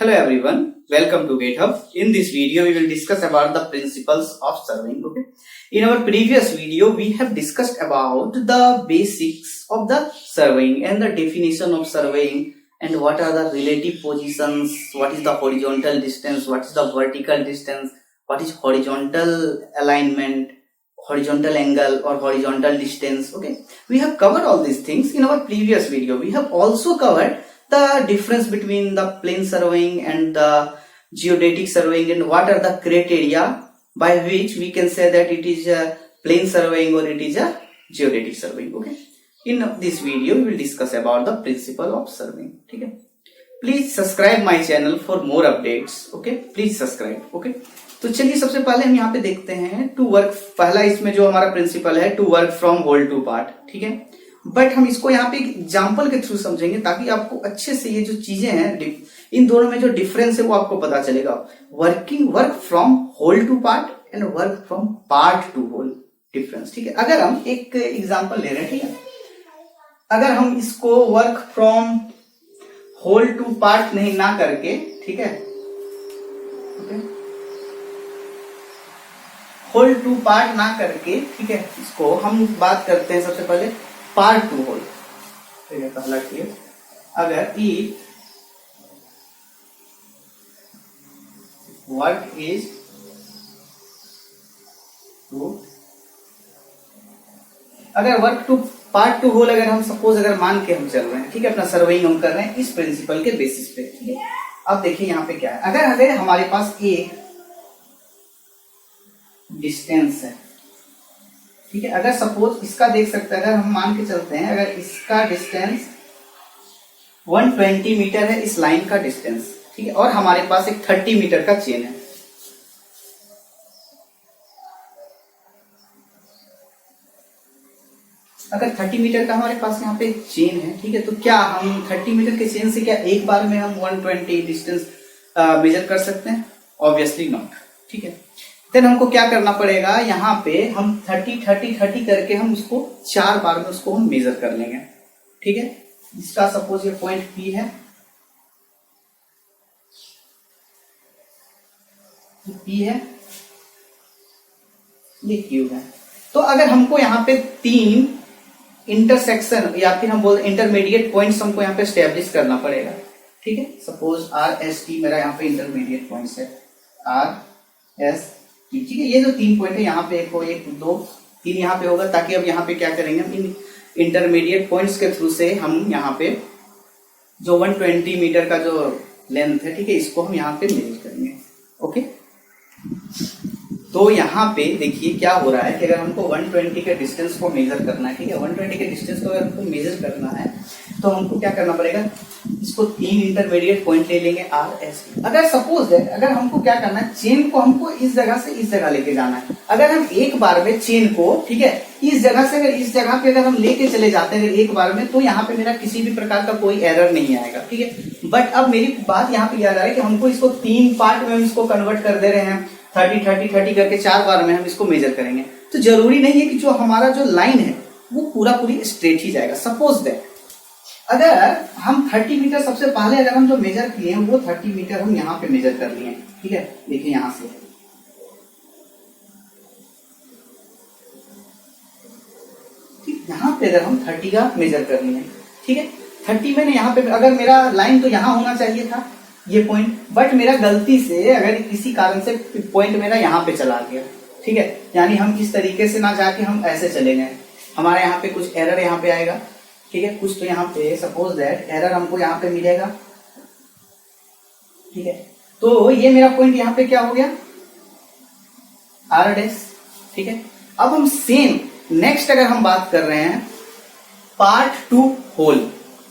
Hello everyone, welcome to GitHub. In this video, we will discuss about the principles of surveying. Okay. In our previous video, we have discussed about the basics of the surveying and the definition of surveying and what are the relative positions, what is the horizontal distance, what is the vertical distance, what is horizontal alignment, horizontal angle or horizontal distance. Okay. We have covered all these things in our previous video. We have also covered the difference between the plane surveying and the geodetic surveying and what are the criteria by which we can say that it is a plane surveying or it is a geodetic surveying. Okay, in this video we will discuss about the principle of surveying. Okay, please subscribe my channel for more updates. Okay, please subscribe. Okay, तो चलिए सबसे पहले हम यहाँ पे देखते हैं to work. पहला इसमें जो हमारा प्रिंसिपल है to work from whole to part. ठीक है, बट हम इसको यहाँ पे एग्जाम्पल के थ्रू समझेंगे ताकि आपको अच्छे से ये जो चीजें हैं इन दोनों में जो डिफरेंस है वो आपको पता चलेगा। Work from whole to part and work from part to whole difference. ठीक है, अगर हम एक एग्जाम्पल ले रहे हैं, ठीक है, अगर हम इसको work from whole to part नहीं ना करके, ठीक है, होल टू पार्ट ना करके, ठीक है, इसको हम बात करते हैं सबसे पहले पार्ट टू होल। ठीक है, पहला केस अगर ई वर्क इज टू, अगर work to part to whole अगर हम सपोज अगर मान के हम चल रहे हैं, ठीक है, अपना सर्वेइंग हम कर रहे हैं इस प्रिंसिपल के बेसिस पे। ठीक है, अब देखिए यहाँ पे क्या है, अगर हमारे पास एक डिस्टेंस है, ठीक है, अगर सपोज इसका देख सकते हैं, अगर हम मान के चलते हैं अगर इसका डिस्टेंस 120 मीटर है इस लाइन का डिस्टेंस, ठीक है, और हमारे पास एक 30 मीटर का चेन है। अगर 30 मीटर का हमारे पास यहाँ पे चेन है, ठीक है, तो क्या हम 30 मीटर के चेन से क्या एक बार में हम 120 डिस्टेंस मेजर कर सकते हैं? Obviously not. ठीक है, देन हमको क्या करना पड़ेगा, यहाँ पे हम 30 करके हम उसको 4 बार में उसको हम मेजर कर लेंगे। ठीक है, इसका सपोज ये पॉइंट P है, P है, ये Q है। तो अगर हमको यहाँ पे 3 इंटरसेक्शन या फिर हम बोल इंटरमीडिएट पॉइंट्स हमको यहाँ पे स्टेब्लिश करना पड़ेगा। ठीक है, सपोज RST मेरा यहाँ पे इंटरमीडिएट पॉइंट्स है, RS। ठीक है, ये जो 3 पॉइंट है यहाँ पे एक हो, 1 2 3 यहाँ पे होगा, ताकि अब यहाँ पे क्या करेंगे हम इन इंटरमीडिएट पॉइंट्स के थ्रू से हम यहाँ पे जो 120 मीटर का जो लेंथ है, ठीक है, इसको हम यहाँ पे मेजर करेंगे। ओके, तो यहाँ पे देखिए क्या हो रहा है कि अगर हमको 120 के डिस्टेंस को मेजर करना है, ठीक है, 120 के डिस्टेंस को अगर हमको मेजर करना है तो हमको क्या करना पड़ेगा, इसको 3 इंटरमीडिएट पॉइंट ले लेंगे RS। अगर सपोज है अगर हमको क्या करना है, चेन को हमको इस जगह से इस जगह लेके जाना है, अगर हम एक बार में चेन को, ठीक है, इस जगह से अगर इस जगह पे अगर हम लेके चले जाते हैं एक बार में, तो यहाँ पे मेरा किसी भी प्रकार का कोई एरर नहीं आएगा। ठीक है, बट अब मेरी बात यहाँ पे याद आ रहा है कि हमको इसको 3 पार्ट में हम इसको कन्वर्ट कर दे रहे हैं, 30 करके 4 बार में हम इसको मेजर करेंगे। तो जरूरी नहीं है कि जो हमारा जो लाइन है वो पूरी स्ट्रेट ही जाएगा। सपोज दैट अगर हम 30 मीटर सबसे पहले अगर हम जो मेजर किए हैं वो 30 मीटर हम यहाँ पे मेजर कर लिए। ठीक है, देखिए यहां से ठीक, यहाँ पे अगर हम 30 का मेजर कर लिए, ठीक है, 30 मैंने यहाँ पे अगर मेरा लाइन तो यहाँ होना चाहिए था ये पॉइंट, बट मेरा गलती से अगर किसी कारण से पॉइंट मेरा यहाँ पे चला गया, ठीक है, यानी हम इस तरीके से ना जाके हम ऐसे चले गए, हमारे यहाँ पे कुछ एरर यहाँ पे आएगा। ठीक है, कुछ तो यहाँ पे सपोज दैट एरर हमको यहाँ पे मिलेगा। ठीक है, तो ये मेरा पॉइंट यहाँ पे क्या हो गया, R'। ठीक है, अब हम सेम नेक्स्ट अगर हम बात कर रहे हैं पार्ट टू होल,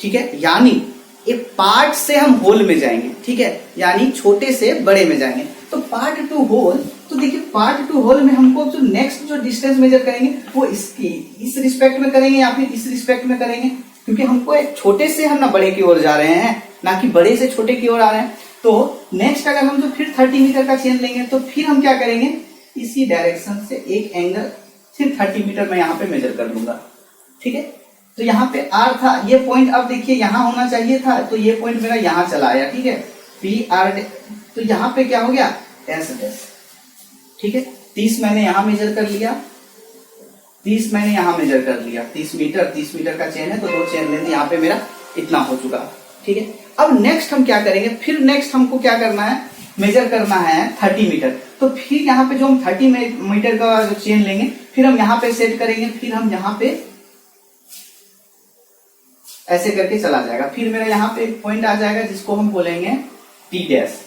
ठीक है, यानी एक पार्ट से हम होल में जाएंगे। ठीक है, यानी छोटे से बड़े में जाएंगे। तो पार्ट टू होल, तो देखिए पार्ट टू होल में हमको जो नेक्स्ट जो डिस्टेंस मेजर करेंगे वो इसकी इस रिस्पेक्ट में करेंगे या फिर इस रिस्पेक्ट में करेंगे, क्योंकि हमको एक छोटे से हम ना बड़े की ओर जा रहे हैं, ना कि बड़े से छोटे की ओर आ रहे हैं। तो नेक्स्ट अगर हम जो फिर 30 मीटर का चेन लेंगे तो फिर हम क्या करेंगे, इसी डायरेक्शन से एक एंगल फिर 30 मीटर मैं यहाँ पे मेजर कर लूंगा। ठीक है, तो यहाँ पे R था, ये पॉइंट अब देखिए यहाँ होना चाहिए था, तो ये पॉइंट मेरा यहाँ चला आया। ठीक है, पी आर, तो यहाँ पे क्या हो गया एस डैश, ठीक है। 30 मैंने यहाँ मेजर कर लिया, 30 मैंने यहाँ मेजर कर लिया, 30 मीटर का चेन है तो 2 चेन लेंथ यहाँ पे मेरा इतना हो चुका, ठीक है। अब नेक्स्ट हम क्या करेंगे, फिर नेक्स्ट हमको क्या करना है, मेजर करना है 30 मीटर। तो फिर यहाँ पे जो हम 30 मीटर का जो चेन लेंगे, फिर हम यहाँ पे सेट करेंगे, फिर हम यहाँ पे ऐसे करके चला जाएगा। फिर मेरा यहाँ पे एक पॉइंट आ जाएगा जिसको हम बोलेंगे टी डैश,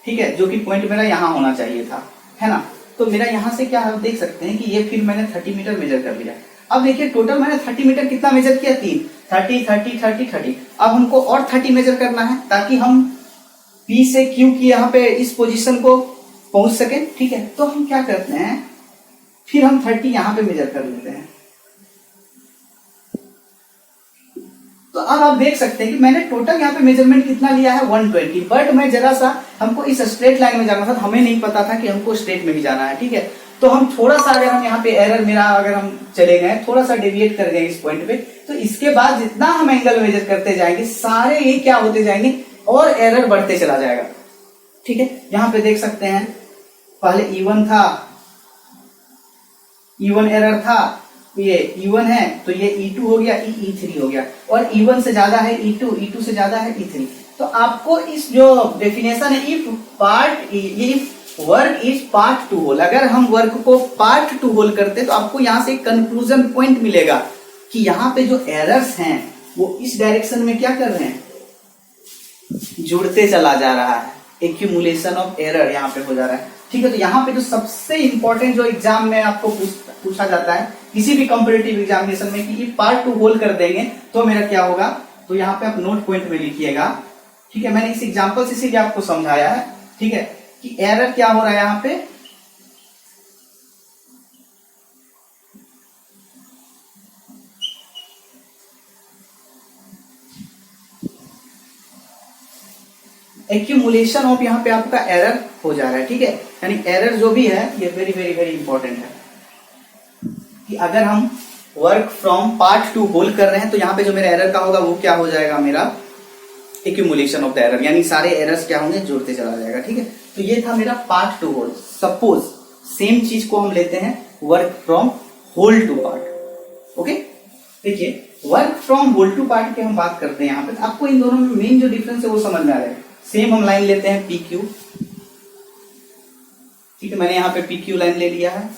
ठीक है, जो कि पॉइंट मेरा यहाँ होना चाहिए था, है ना। तो मेरा यहाँ से क्या आप देख सकते हैं कि ये फिर मैंने 30 मीटर मेजर कर लिया। अब देखिए टोटल मैंने 30 मीटर कितना मेजर किया, 30। अब हमको और 30 मेजर करना है ताकि हम P से Q की यहाँ पे इस पोजीशन को पहुंच सके, ठीक है। तो हम क्या करते हैं, फिर हम 30 यहाँ पे मेजर कर लेते हैं। तो अब आप देख सकते हैं कि मैंने टोटल यहाँ पे मेजरमेंट कितना लिया है 120, बट मैं जरा सा हमको इस स्ट्रेट लाइन में जाना था, हमें नहीं पता था कि हमको स्ट्रेट में ही जाना है, ठीक है। तो हम थोड़ा सा अगर हम यहाँ पे एरर मेरा अगर हम चले गए, थोड़ा सा डेविएट कर गए इस पॉइंट पे, तो इसके बाद जितना हम एंगल मेजर करते जाएंगे सारे ये क्या होते जाएंगे और एरर बढ़ते चला जाएगा, ठीक है। यहाँ पे देख सकते हैं पहले E1 था, E1 एरर था, ये E1 है तो ये E2 हो गया, E3 हो गया, और E1 से ज्यादा है E2 से ज्यादा है E3। तो आपको इस जो डेफिनेशन है if work is part to whole, अगर हम वर्क को पार्ट टू होल करते तो आपको यहाँ से कंक्लूजन पॉइंट मिलेगा कि यहाँ पे जो एरर्स हैं वो इस डायरेक्शन में क्या कर रहे हैं, जुड़ते चला जा रहा है, एक्यूमुलेशन ऑफ एरर यहाँ पे हो जा रहा है, ठीक है। तो यहाँ पे जो सबसे इंपॉर्टेंट जो एग्जाम में आपको पूछा जाता है किसी भी कॉम्पिटिटिव एग्जामिनेशन में कि पार्ट टू होल कर देंगे तो मेरा क्या होगा, तो यहाँ पे आप नोट पॉइंट में लिखिएगा, ठीक है। मैंने इस एग्जाम्पल से इसीलिए आपको समझाया है, ठीक है, कि एरर क्या हो रहा है यहाँ पे, एक्यूमुलेशन ऑफ यहाँ पे आपका एरर हो जा रहा है, ठीक है। यानी एरर जो भी है ये वेरी वेरी वेरी इंपॉर्टेंट है कि अगर हम work from part to whole कर रहे हैं तो यहाँ पे जो मेरा एरर का होगा वो क्या हो जाएगा, मेरा एक्यूमुलेशन ऑफ द एरर, यानी सारे एरर्स क्या होंगे, जुड़ते चला जाएगा, ठीक है। तो ये था मेरा part to whole. Suppose same चीज को हम लेते हैं work from whole to part, okay. देखिए work from whole to part की हम बात करते हैं यहाँ पे, आपको इन दोनों में मेन जो डिफरेंस है वो समझ में आ रहा है। सेम हम लाइन लेते हैं PQ, ठीक है, मैंने यहाँ पे PQ लाइन ले लिया है,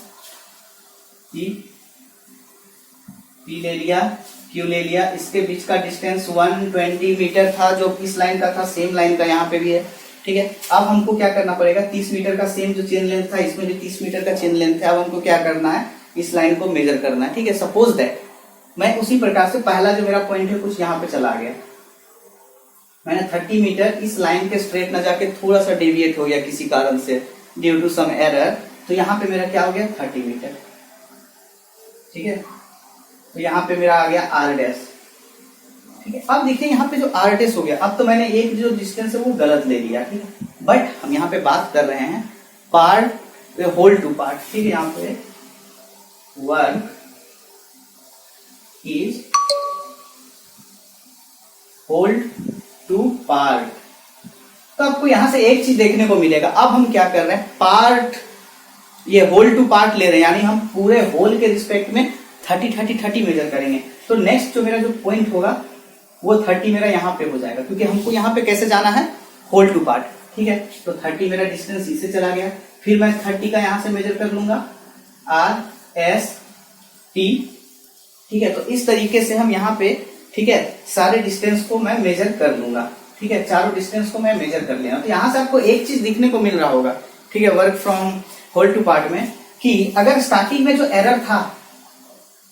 P ले लिया, Q ले लिया, इसके बीच का डिस्टेंस 120 मीटर था जो इस लाइन का था, सेम लाइन का यहाँ पे भी है, ठीक है। अब हमको क्या करना पड़ेगा, 30 मीटर का सेम जो चेन लेंथ था इसमें भी 30 मीटर का चेन लेंथ है। अब हमको क्या करना है, इस लाइन को मेजर करना है, ठीक है। सपोज दैट मैं उसी प्रकार से पहला जो मेरा पॉइंट है कुछ यहाँ पे चला गया, मैंने 30 मीटर इस लाइन के स्ट्रेट न जाके थोड़ा सा डेविएट हो गया किसी कारण से, ड्यू टू सम एरर, तो यहाँ पे मेरा क्या हो गया 30 मीटर, ठीक है। तो यहाँ पे मेरा आ गया R डैश, ठीक है। अब देखिए यहाँ पे जो R डैश हो गया, अब तो मैंने एक जो डिस्टेंस है वो गलत ले लिया, ठीक है, बट हम यहाँ पे बात कर रहे हैं पार्ट होल टू पार्ट, ठीक है। यहाँ पे work is whole to part, तो आपको यहां से एक चीज देखने को मिलेगा। अब हम क्या कर रहे हैं, पार्ट ये होल टू पार्ट ले रहे हैं, यानी हम पूरे होल के रिस्पेक्ट में 30 मेजर करेंगे। तो नेक्स्ट जो मेरा जो पॉइंट होगा वो 30 मेरा यहाँ पे हो जाएगा, क्योंकि हमको यहाँ पे कैसे जाना है, होल टू पार्ट, ठीक है। तो 30 मेरा डिस्टेंस इससे चला गया, फिर मैं 30 का यहाँ से मेजर कर लूंगा RST, ठीक है। तो इस तरीके से हम यहाँ पे, ठीक है, सारे डिस्टेंस को मैं मेजर कर लूंगा, ठीक है, चारों डिस्टेंस को मैं मेजर कर लेना। तो यहाँ से आपको एक चीज दिखने को मिल रहा होगा, ठीक है, work from whole to part में, कि अगर स्टार्टिंग में जो एरर था,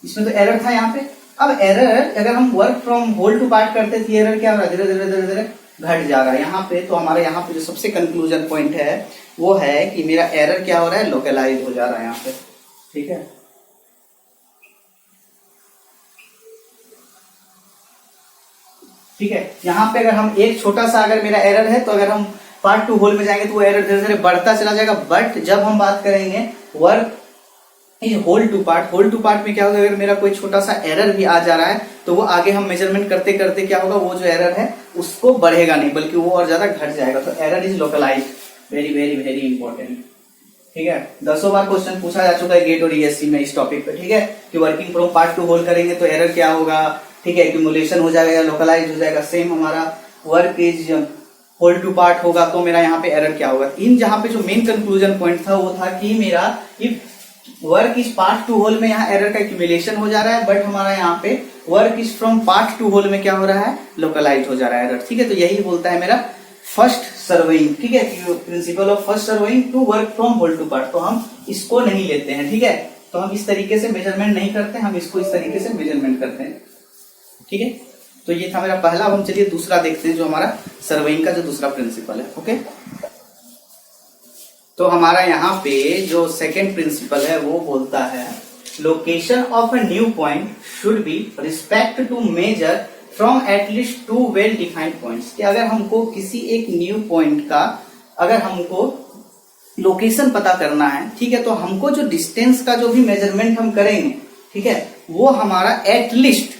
इसमें तो एरर था यहाँ पे, अब एरर अगर हम work from whole to part करते थे, एरर क्या हो रहा है, धीरे धीरे धीरे धीरे घट जा रहा है यहाँ पे। तो हमारे यहाँ पे जो सबसे कंक्लूजन पॉइंट है वो है कि मेरा एरर क्या हो रहा है, लोकलाइज हो जा रहा है यहाँ पे, ठीक है। ठीक है, यहाँ पे अगर हम एक छोटा सा अगर मेरा एरर है तो अगर हम पार्ट टू होल में जाएंगे तो वो एरर धीरे धीरे बढ़ता चला जाएगा। बट जब हम बात करेंगे वर्क होल टू पार्ट में क्या होगा, अगर मेरा कोई छोटा सा एरर भी आ जा रहा है तो वो आगे हम मेजरमेंट करते करते क्या होगा, वो जो एरर है उसको बढ़ेगा नहीं बल्कि वो और ज्यादा घट जाएगा। तो error is localise, very very very important. ठीक है, 10 बार क्वेश्चन पूछा जा चुका है गेट और ईएससी में इस टॉपिक पे। ठीक है, कि working from part to whole करेंगे तो एरर क्या होगा, ठीक है, एक्यूमुलेशन हो जाएगा, लोकलाइज हो जाएगा। सेम हमारा work is whole to part होगा तो मेरा यहाँ पे एरर क्या होगा। इन जहां पे जो मेन कंक्लूजन पॉइंट था वो था कि मेरा if work is part to whole में यहाँ एरर का एक्यूमुलेशन हो जा रहा है, बट हमारा यहाँ पे work is from part to whole में क्या हो रहा है, लोकलाइज हो जा रहा है एरर। ठीक है, तो यही बोलता है मेरा फर्स्ट सर्वेइंग। ठीक है, principle of first surveying to work from whole to part. तो हम इसको नहीं लेते हैं। ठीक है, तो हम इस तरीके से मेजरमेंट नहीं करते, हम इसको इस तरीके से मेजरमेंट करते हैं। ठीक है, तो ये था मेरा पहला। अब हम चलिए दूसरा देखते हैं जो हमारा सर्वेइंग का जो दूसरा प्रिंसिपल है। ओके, तो हमारा यहाँ पे जो सेकेंड प्रिंसिपल है वो बोलता है location of a new point should be respect to measure from at least 2 well defined points. कि अगर हमको किसी एक न्यू पॉइंट का अगर हमको लोकेशन पता करना है, ठीक है, तो हमको जो डिस्टेंस का जो भी मेजरमेंट हम करेंगे, ठीक है, वो हमारा एटलीस्ट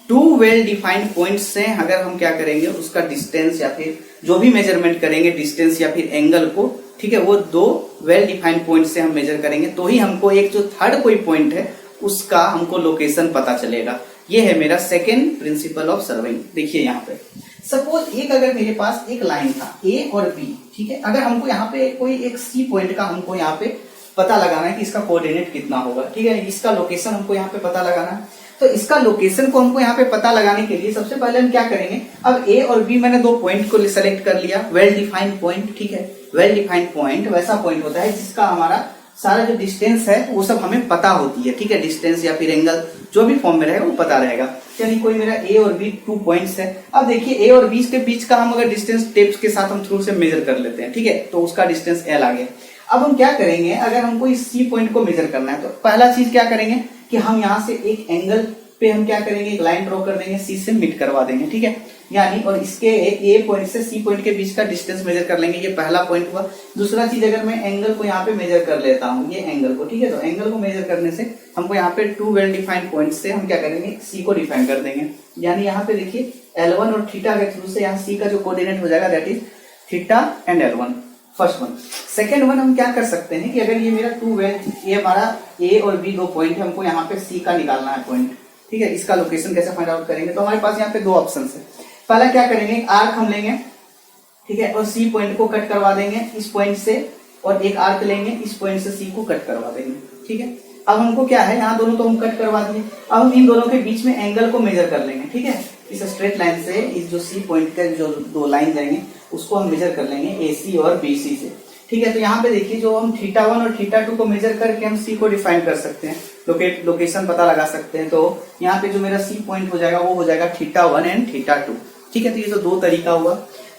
2 वेल डिफाइंड पॉइंट से अगर हम क्या करेंगे उसका डिस्टेंस या फिर जो भी मेजरमेंट करेंगे डिस्टेंस या फिर एंगल को, ठीक है, वो 2 वेल डिफाइंड पॉइंट से हम मेजर करेंगे तो ही हमको एक जो थर्ड कोई पॉइंट है उसका हमको लोकेशन पता चलेगा। ये है मेरा सेकेंड प्रिंसिपल ऑफ सर्वेइंग। देखिए यहाँ पे सपोज एक अगर मेरे पास एक लाइन था ए और बी, ठीक है, अगर हमको यहाँ पे कोई एक सी पॉइंट का हमको यहाँ पे पता लगाना है कि इसका कोऑर्डिनेट कितना होगा, ठीक है, इसका लोकेशन हमको यहाँ पे पता लगाना है। तो इसका लोकेशन को हमको यहाँ पे पता लगाने के लिए सबसे पहले हम क्या करेंगे, अब ए और बी मैंने 2 पॉइंट को सिलेक्ट कर लिया, वेल डिफाइंड पॉइंट। ठीक है, वेल डिफाइंड पॉइंट वैसा पॉइंट होता है जिसका हमारा सारा जो डिस्टेंस है वो सब हमें पता होती है। ठीक है, डिस्टेंस या फिर एंगल जो भी फॉर्म में रहेगा वो पता रहेगा। यानी कोई मेरा ए और बी 2 पॉइंट्स है। अब देखिए ए और बी के बीच का हम अगर डिस्टेंस टेप्स के साथ हम थ्रू से मेजर कर लेते हैं, ठीक है, तो उसका डिस्टेंस एल आ गया। अब हम क्या करेंगे, अगर हमको इस सी पॉइंट को मेजर करना है तो पहला चीज क्या करेंगे कि हम यहाँ से एक एंगल पे हम क्या करेंगे, एक लाइन ड्रॉ कर देंगे, सी से मीट करवा देंगे। ठीक है, यानी और इसके ए पॉइंट से सी पॉइंट के बीच का डिस्टेंस मेजर कर लेंगे। ये पहला पॉइंट हुआ। दूसरा चीज, अगर मैं एंगल को यहाँ पे मेजर कर लेता हूँ, ये एंगल को, ठीक है, तो एंगल को मेजर करने से हमको यहाँ पे 2 वेल डिफाइंड पॉइंट से हम क्या करेंगे, सी को डिफाइन कर देंगे। यानी यहाँ पे देखिए L1 और थीटा के थ्रू से यहाँ सी का जो कोऑर्डिनेट हो जाएगा that is theta and L1, first one. Second one हम क्या कर सकते हैं कि अगर ये मेरा 2 वेल, ये हमारा ए और बी 2 पॉइंट है, हमको यहाँ पे सी का निकालना है पॉइंट। ठीक है, इसका लोकेशन कैसे फाइंड आउट करेंगे, तो हमारे पास यहाँ पे 2 ऑप्शन है। पहला क्या करेंगे, एक आर्क हम लेंगे, ठीक है, और सी पॉइंट को कट करवा देंगे इस पॉइंट से, और एक आर्क लेंगे इस पॉइंट से सी को कट करवा देंगे। ठीक है, अब हमको क्या है, यहाँ दोनों तो हम कट करवा दिए, अब हम इन दोनों के बीच में एंगल को मेजर कर लेंगे। ठीक है, इस स्ट्रेट लाइन से इस जो सी पॉइंट के जो 2 लाइन जाएंगे उसको हम मेजर कर लेंगे AC और BC से। ठीक है, तो यहाँ पे देखिए जो हम θ1 और θ2 को मेजर करके हम सी को डिफाइन कर सकते हैं, लोकेशन पता लगा सकते हैं। तो यहाँ पे जो मेरा सी पॉइंट हो जाएगा वो हो जाएगा θ1 एंड θ2। ठीक है, तो ये तो 2 तरीका हुआ।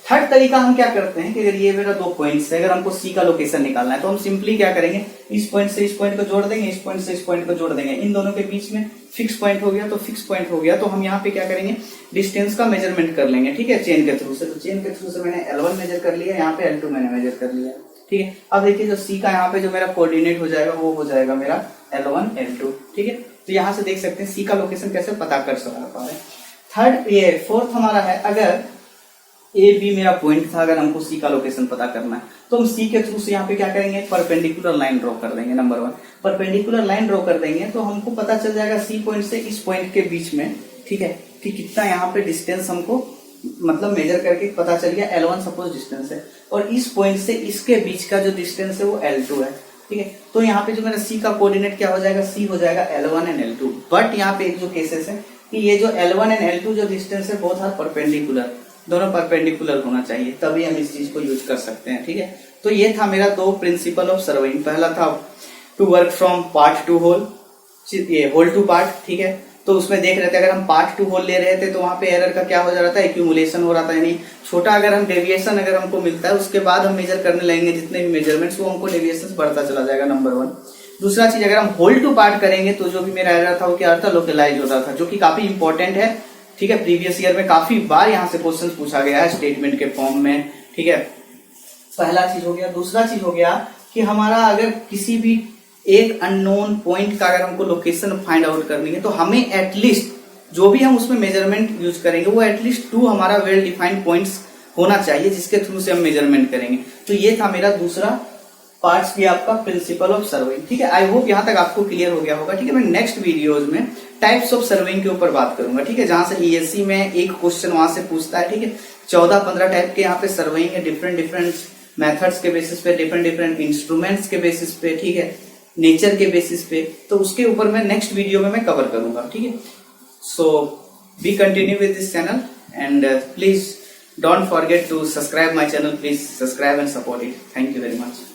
थर्ड तरीका हम क्या करते हैं कि अगर ये मेरा 2 पॉइंट्स है, अगर हमको सी का लोकेशन निकालना है तो हम सिंपली क्या करेंगे, इस पॉइंट से इस पॉइंट को जोड़ देंगे, इस पॉइंट से इस पॉइंट को जोड़ देंगे, इन दोनों के बीच में फिक्स पॉइंट हो गया तो फिक्स पॉइंट हो गया। तो हम यहाँ पे क्या करेंगे, डिस्टेंस का मेजरमेंट कर लेंगे। ठीक है, चेन के थ्रू से, तो चेन के थ्रू से मैंने L1 मेजर कर लिया, यहाँ पे L2 मैंने मेजर कर लिया। ठीक है, अब देखिए जो सी का यहाँ पे जो मेरा कोऑर्डिनेट हो जाएगा वो हो जाएगा मेरा L1 L2। ठीक है, तो यहाँ से देख सकते हैं सी का लोकेशन कैसे पता कर पा रहे हैं। फोर्थ हमारा है, अगर ए बी मेरा पॉइंट था, अगर हमको सी का लोकेशन पता करना है तो हम सी के थ्रू से यहाँ पे क्या करेंगे, परपेंडिकुलर लाइन ड्रॉ कर देंगे। नंबर 1 परपेंडिकुलर लाइन ड्रॉ कर देंगे तो हमको पता चल जाएगा सी पॉइंट से इस पॉइंट के बीच में, ठीक है, कि कितना यहाँ पे डिस्टेंस हमको मतलब मेजर करके पता चल गया। L1 सपोज डिस्टेंस है और इस पॉइंट से इसके बीच का जो डिस्टेंस है वो L2 है। ठीक है, तो यहाँ पे जो मेरा सी का कोऑर्डिनेट क्या हो जाएगा, सी हो जाएगा L1 एंड L2। बट यहाँ पे एक जो केसेस है कि ये जो L1 एंड L2 जो डिस्टेंस है बोथ आर परपेंडिकुलर, दोनों परपेंडिकुलर होना चाहिए तभी हम इस चीज को यूज कर सकते हैं। ठीक है, तो ये था मेरा 2 प्रिंसिपल ऑफ सर्वेइंग। पहला था to work from part to whole, ये होल टू पार्ट। ठीक है, तो उसमें देख रहे थे अगर हम पार्ट टू होल ले रहे थे तो वहां पे एरर का क्या हो जा रहा था, एक्यूमुलेशन हो रहा था। यानी छोटा अगर हम डेविएशन अगर हमको मिलता है उसके बाद हम मेजर करने लगेंगे जितने भी मेजरमेंट्स, वो हमको डेविएशन बढ़ता चला जाएगा। नंबर 1। दूसरा चीज, अगर हम होल टू पार्ट करेंगे तो जो भी मेरा एरर था वो क्या था, लोकलाइज होता था, जो कि काफी इंपॉर्टेंट है। ठीक है, प्रीवियस ईयर में काफी बार यहाँ से क्वेश्चन पूछा गया है स्टेटमेंट के फॉर्म में। ठीक है, पहला चीज हो गया। दूसरा चीज हो गया कि हमारा अगर किसी भी एक अननोन पॉइंट का अगर हमको लोकेशन फाइंड आउट करनी है तो हमें एटलीस्ट जो भी हम उसमें मेजरमेंट यूज करेंगे वो एटलीस्ट 2 हमारा वेल डिफाइंड पॉइंट्स होना चाहिए जिसके थ्रू से हम मेजरमेंट करेंगे। तो ये था मेरा दूसरा पार्ट्स भी आपका प्रिंसिपल ऑफ सर्वेइंग। ठीक है, आई होप यहाँ तक आपको क्लियर हो गया होगा। ठीक है, मैं नेक्स्ट वीडियोज में टाइप्स ऑफ सर्वेइंग के ऊपर बात करूंगा। ठीक है, जहां से ईएससी में एक क्वेश्चन वहां से पूछता है। ठीक है, 14-15 टाइप के यहाँ पे सर्वेइंग है, डिफरेंट मेथड्स के बेसिस पे, डिफरेंट इंस्ट्रूमेंट्स के बेसिस पे, ठीक है, नेचर के बेसिस पे। तो उसके ऊपर मैं नेक्स्ट वीडियो में मैं कवर करूंगा। ठीक है, so be continue with this channel and please don't forget to subscribe my channel. Please subscribe and support it. Thank you very much.